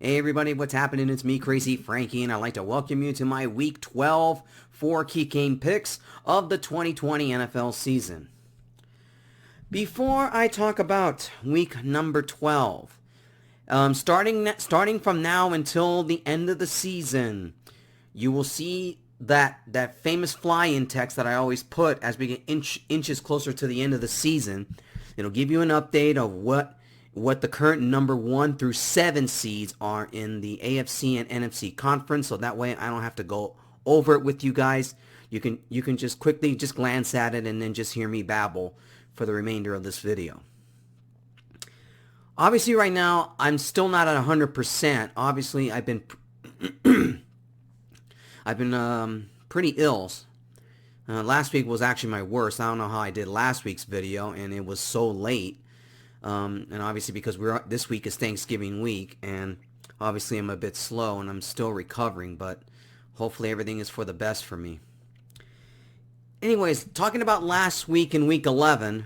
Hey everybody, what's happening? It's me, Crazyfrankie, and I'd like to welcome you to my Week 12 4 key game picks of the 2020 NFL season. Before I talk about Week number 12, starting from now until the end of the season, you will see that famous fly-in text that I always put as we get inches closer to the end of the season. It'll give you an update of what the current number 1 through 7 seeds are in the AFC and NFC conference, so that way I don't have to go over it with you guys. You can just quickly glance at it and then just hear me babble for the remainder of this video. Obviously right now I'm still not at 100%. Obviously I've been pretty ill. Last week was actually my worst. I don't know how I did last week's video, and it was so late. And obviously because this week is Thanksgiving week, and obviously I'm a bit slow and I'm still recovering, but hopefully everything is for the best for me. Anyways, talking about last week in Week 11,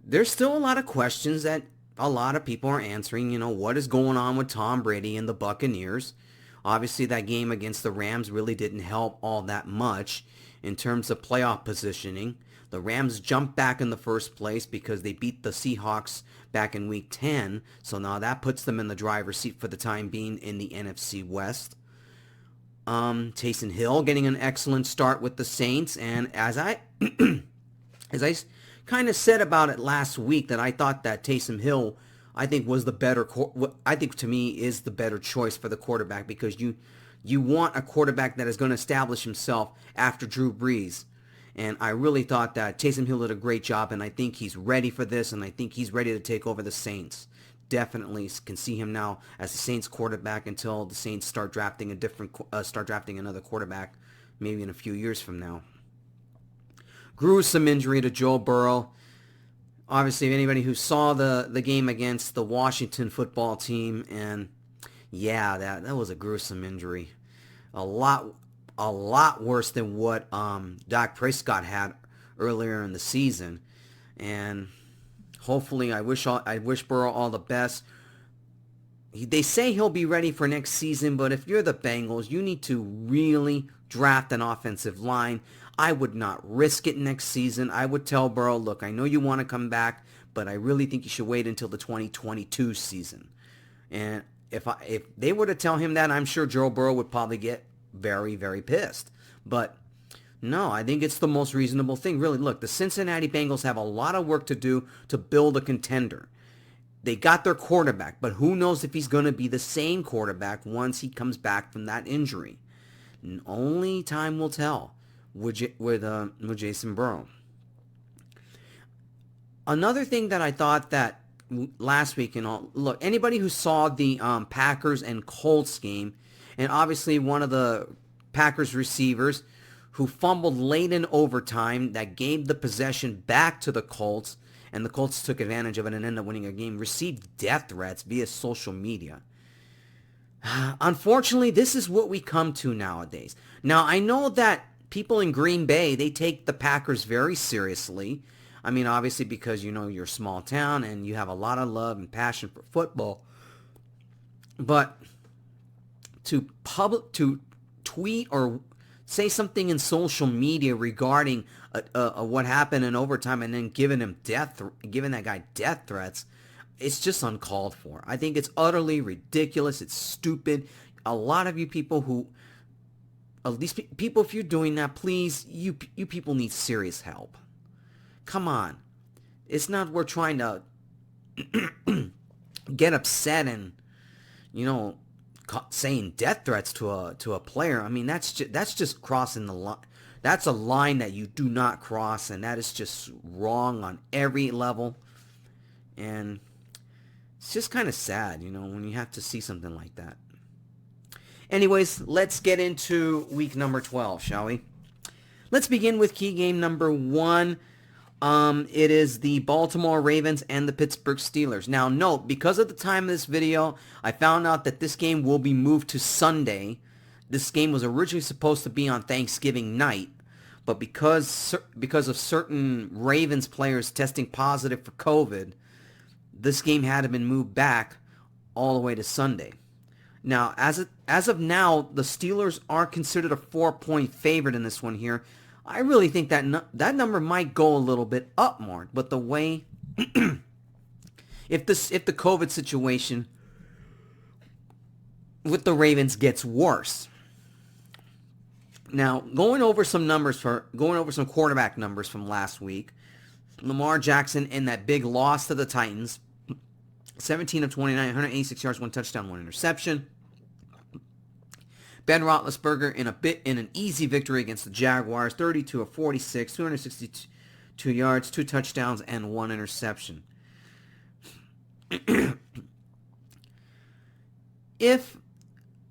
there's still a lot of questions that a lot of people are answering. What is going on with Tom Brady and the Buccaneers? Obviously that game against the Rams really didn't help all that much in terms of playoff positioning. The Rams jumped back in the first place because they beat the Seahawks back in Week 10. So now that puts them in the driver's seat for the time being in the NFC West. Taysom Hill getting an excellent start with the Saints. And as I kind of said about it last week, that I thought that Taysom Hill, I think was the better, I think to me is the better choice for the quarterback, because you want a quarterback that is going to establish himself after Drew Brees. And I really thought that Taysom Hill did a great job, and I think he's ready for this, and I think he's ready to take over the Saints. Definitely can see him now as the Saints quarterback until the Saints start drafting another quarterback, maybe in a few years from now. Gruesome injury to Joe Burrow. Obviously, anybody who saw the game against the Washington football team, and yeah, that was a gruesome injury. A lot worse than what Dak Prescott had earlier in the season. And hopefully, I wish Burrow all the best. They say he'll be ready for next season, but if you're the Bengals, you need to really draft an offensive line. I would not risk it next season. I would tell Burrow, look, I know you want to come back, but I really think you should wait until the 2022 season. And if they were to tell him that, I'm sure Joe Burrow would probably get very, very pissed. But no, I think it's the most reasonable thing. Really, look, the Cincinnati Bengals have a lot of work to do to build a contender. They got their quarterback, but who knows if he's going to be the same quarterback once he comes back from that injury. And only time will tell with Jason Burrow. Another thing that I thought that last week, look, anybody who saw the Packers and Colts game, and obviously one of the Packers receivers who fumbled late in overtime that gave the possession back to the Colts, and the Colts took advantage of it and ended up winning a game, received death threats via social media. Unfortunately, this is what we come to nowadays. Now, I know that people in Green Bay, they take the Packers very seriously. I mean, obviously because, you're a small town and you have a lot of love and passion for football. But to tweet or say something in social media regarding what happened in overtime and then giving that guy death threats, it's just uncalled for. I think it's utterly ridiculous. It's stupid. A lot of you people if you're doing that, please, you people need serious help. Come on. It's not we're trying to get upset and, saying death threats to a player. I mean, that's just crossing the line. That's a line that you do not cross, and that is just wrong on every level. And it's just kind of sad, when you have to see something like that. Anyways, let's get into week number 12, shall we? Let's begin with key game number 1. It is the Baltimore Ravens and the Pittsburgh Steelers. Now, note, because of the time of this video, I found out that this game will be moved to Sunday. This game was originally supposed to be on Thanksgiving night, but because of certain Ravens players testing positive for COVID, this game had to been moved back all the way to Sunday. Now, as of now, the Steelers are considered a 4-point favorite in this one here. I really think that number might go a little bit up more, but the way if the COVID situation with the Ravens gets worse. Now, going over some quarterback numbers from last week. Lamar Jackson in that big loss to the Titans, 17 of 29, 186 yards, 1 touchdown, 1 interception. Ben Roethlisberger in an easy victory against the Jaguars, 32 of 46, 262 yards, 2 touchdowns, and 1 interception. If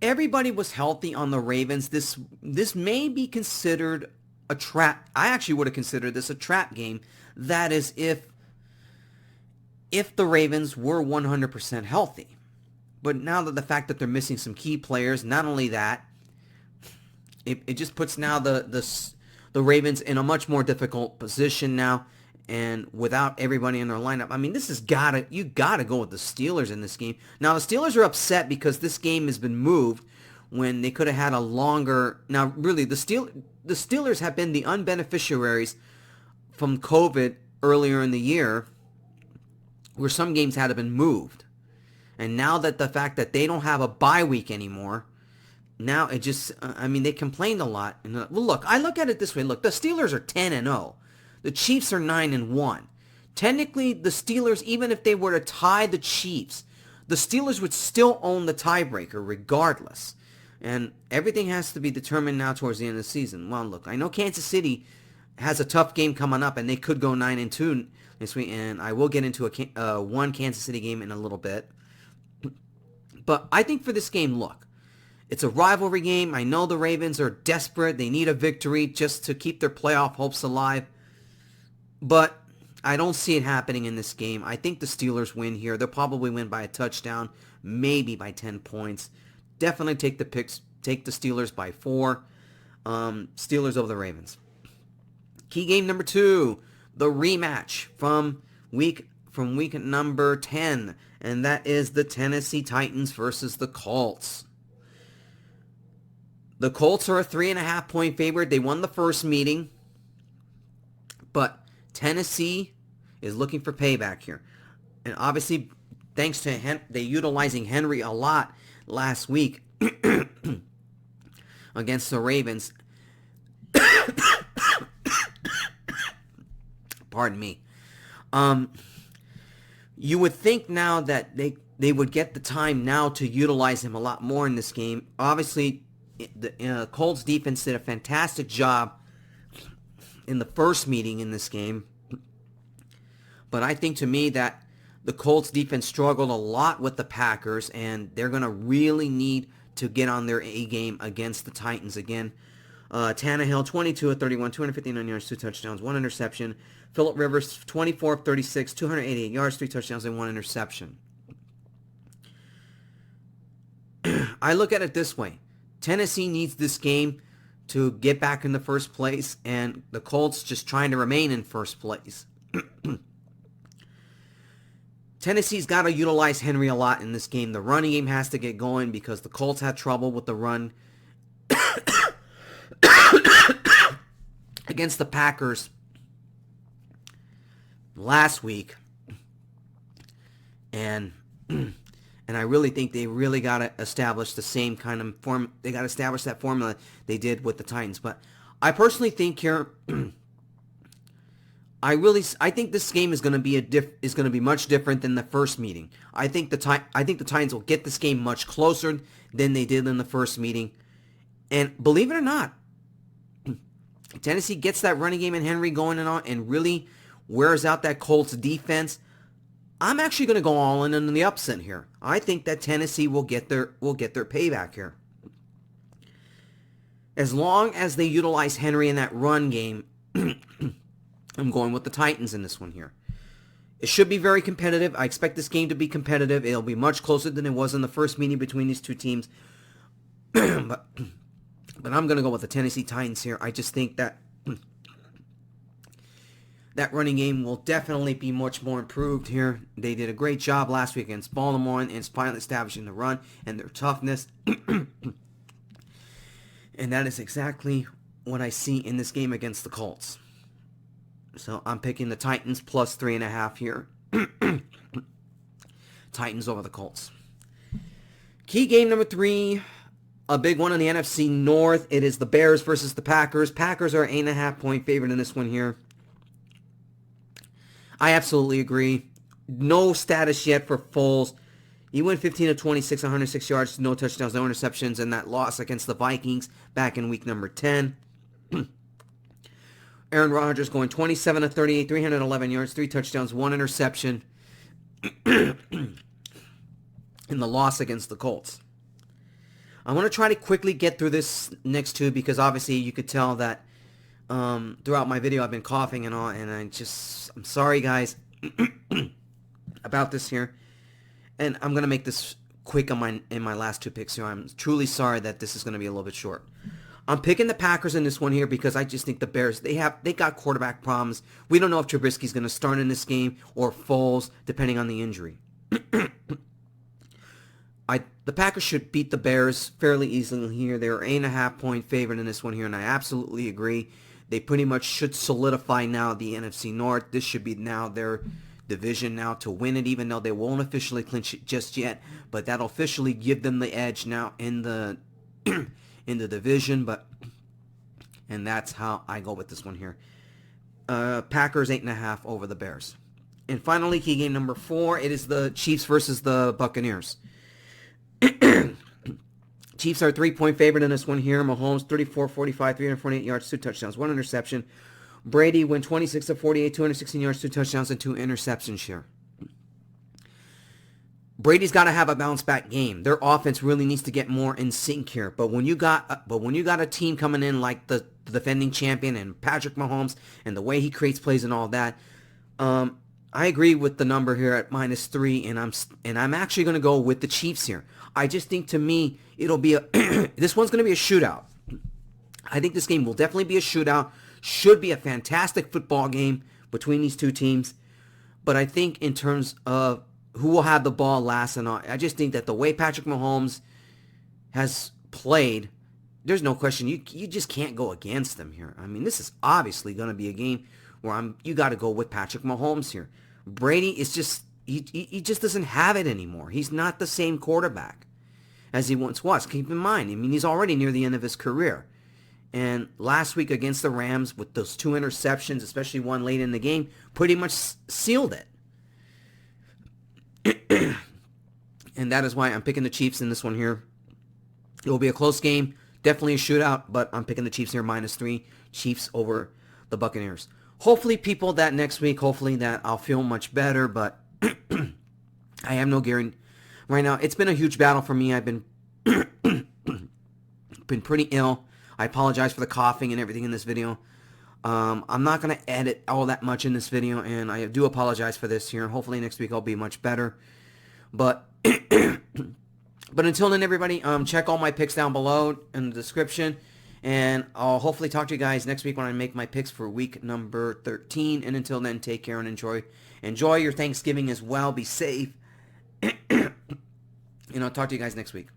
everybody was healthy on the Ravens, this may be considered a trap. I actually would have considered this a trap game. That is if the Ravens were 100% healthy. But now that the fact that they're missing some key players, not only that, it just puts now the Ravens in a much more difficult position now, and without everybody in their lineup. I mean, you gotta go with the Steelers in this game. Now the Steelers are upset because this game has been moved when they could have had a longer. Now really, the Steelers have been the unbeneficiaries from COVID earlier in the year, where some games had been moved. And now that the fact that they don't have a bye week anymore, now it just, they complained a lot. And well, look, I look at it this way. Look, the Steelers are 10-0. The Chiefs are 9-1. Technically, the Steelers, even if they were to tie the Chiefs, the Steelers would still own the tiebreaker regardless. And everything has to be determined now towards the end of the season. Well, look, I know Kansas City has a tough game coming up, and they could go 9-2 this week. And I will get into one Kansas City game in a little bit. But I think for this game, look, it's a rivalry game. I know the Ravens are desperate. They need a victory just to keep their playoff hopes alive. But I don't see it happening in this game. I think the Steelers win here. They'll probably win by a touchdown, maybe by 10 points. Definitely take the Steelers by 4. Steelers over the Ravens. Key game number 2, the rematch from week number 10, and that is the Tennessee Titans versus the Colts. The Colts are a 3.5-point favorite. They won the first meeting, but Tennessee is looking for payback here. And obviously, thanks to they utilizing Henry a lot last week against the Ravens. Pardon me. You would think now that they would get the time now to utilize him a lot more in this game. Obviously, the Colts defense did a fantastic job in the first meeting in this game. But I think to me that the Colts defense struggled a lot with the Packers, and they're going to really need to get on their A game against the Titans again. Tannehill, 22 of 31, 259 yards, 2 touchdowns, 1 interception. Phillip Rivers, 24 of 36, 288 yards, 3 touchdowns, and 1 interception. I look at it this way. Tennessee needs this game to get back in the first place, and the Colts just trying to remain in first place. Tennessee's got to utilize Henry a lot in this game. The running game has to get going because the Colts had trouble with the run against the Packers last week. And I really think they really got to establish the same kind of form. They got to establish that formula they did with the Titans. But I personally think here, I think this game is going to be much different than the first meeting. I think the Titans will get this game much closer than they did in the first meeting. And believe it or not, Tennessee gets that running game and Henry going and really wears out that Colts defense. I'm actually going to go all in on the upset here. I think that Tennessee will get their payback here. As long as they utilize Henry in that run game, I'm going with the Titans in this one here. It should be very competitive. I expect this game to be competitive. It'll be much closer than it was in the first meeting between these two teams. But I'm going to go with the Tennessee Titans here. I just think that that running game will definitely be much more improved here. They did a great job last week against Baltimore and finally establishing the run and their toughness. And that is exactly what I see in this game against the Colts. So I'm picking the Titans plus 3.5 here. Titans over the Colts. Key game number 3, a big one in the NFC North. It is the Bears versus the Packers. Packers are 8.5-point favorite in this one here. I absolutely agree. No status yet for Foles. He went 15 of 26, 106 yards, no touchdowns, no interceptions, in that loss against the Vikings back in week number 10. Aaron Rodgers going 27 of 38, 311 yards, 3 touchdowns, 1 interception in the loss against the Colts. I want to try to quickly get through this next two because obviously you could tell that throughout my video I've been coughing and all, and I'm sorry guys about this here. And I'm going to make this quick on in my last 2 picks here. I'm truly sorry that this is going to be a little bit short. I'm picking the Packers in this one here because I just think the Bears, they got quarterback problems. We don't know if Trubisky's going to start in this game or Foles, depending on the injury. The Packers should beat the Bears fairly easily here. They're 8.5-point favorite in this one here, and I absolutely agree. They pretty much should solidify now the NFC North. This should be now their division now to win it, even though they won't officially clinch it just yet. But that'll officially give them the edge now in the in the division. And that's how I go with this one here. Packers 8.5 over the Bears. And finally, key game number 4, it is the Chiefs versus the Buccaneers. Chiefs are 3-point favorite in this one here. Mahomes 34-45, 348 yards, 2 touchdowns, 1 interception. Brady went 26 of 48, 216 yards, 2 touchdowns, and 2 interceptions here. Brady's got to have a bounce back game. Their offense really needs to get more in sync here. But when you got a team coming in like the defending champion and Patrick Mahomes and the way he creates plays and all that, I agree with the number here at -3, and I'm actually going to go with the Chiefs here. I just think to me it'll be this one's going to be a shootout. I think this game will definitely be a shootout. Should be a fantastic football game between these two teams. But I think in terms of who will have the ball last and all, I just think that the way Patrick Mahomes has played, there's no question. You just can't go against them here. I mean, this is obviously going to be a game where you got to go with Patrick Mahomes here. Brady is just, he just doesn't have it anymore. He's not the same quarterback as he once was. Keep in mind, I mean, he's already near the end of his career. And last week against the Rams with those 2 interceptions, especially one late in the game, pretty much sealed it. And that is why I'm picking the Chiefs in this one here. It will be a close game, definitely a shootout, but I'm picking the Chiefs here -3. Chiefs over the Buccaneers. Hopefully, people, that next week, hopefully that I'll feel much better, but I have no guarantee. Right now, it's been a huge battle for me. I've been pretty ill. I apologize for the coughing and everything in this video. I'm not going to edit all that much in this video, and I do apologize for this here. Hopefully next week I'll be much better. But but until then, everybody, check all my picks down below in the description. And I'll hopefully talk to you guys next week when I make my picks for week number 13. And until then, take care and enjoy your Thanksgiving as well. Be safe. And I'll talk to you guys next week.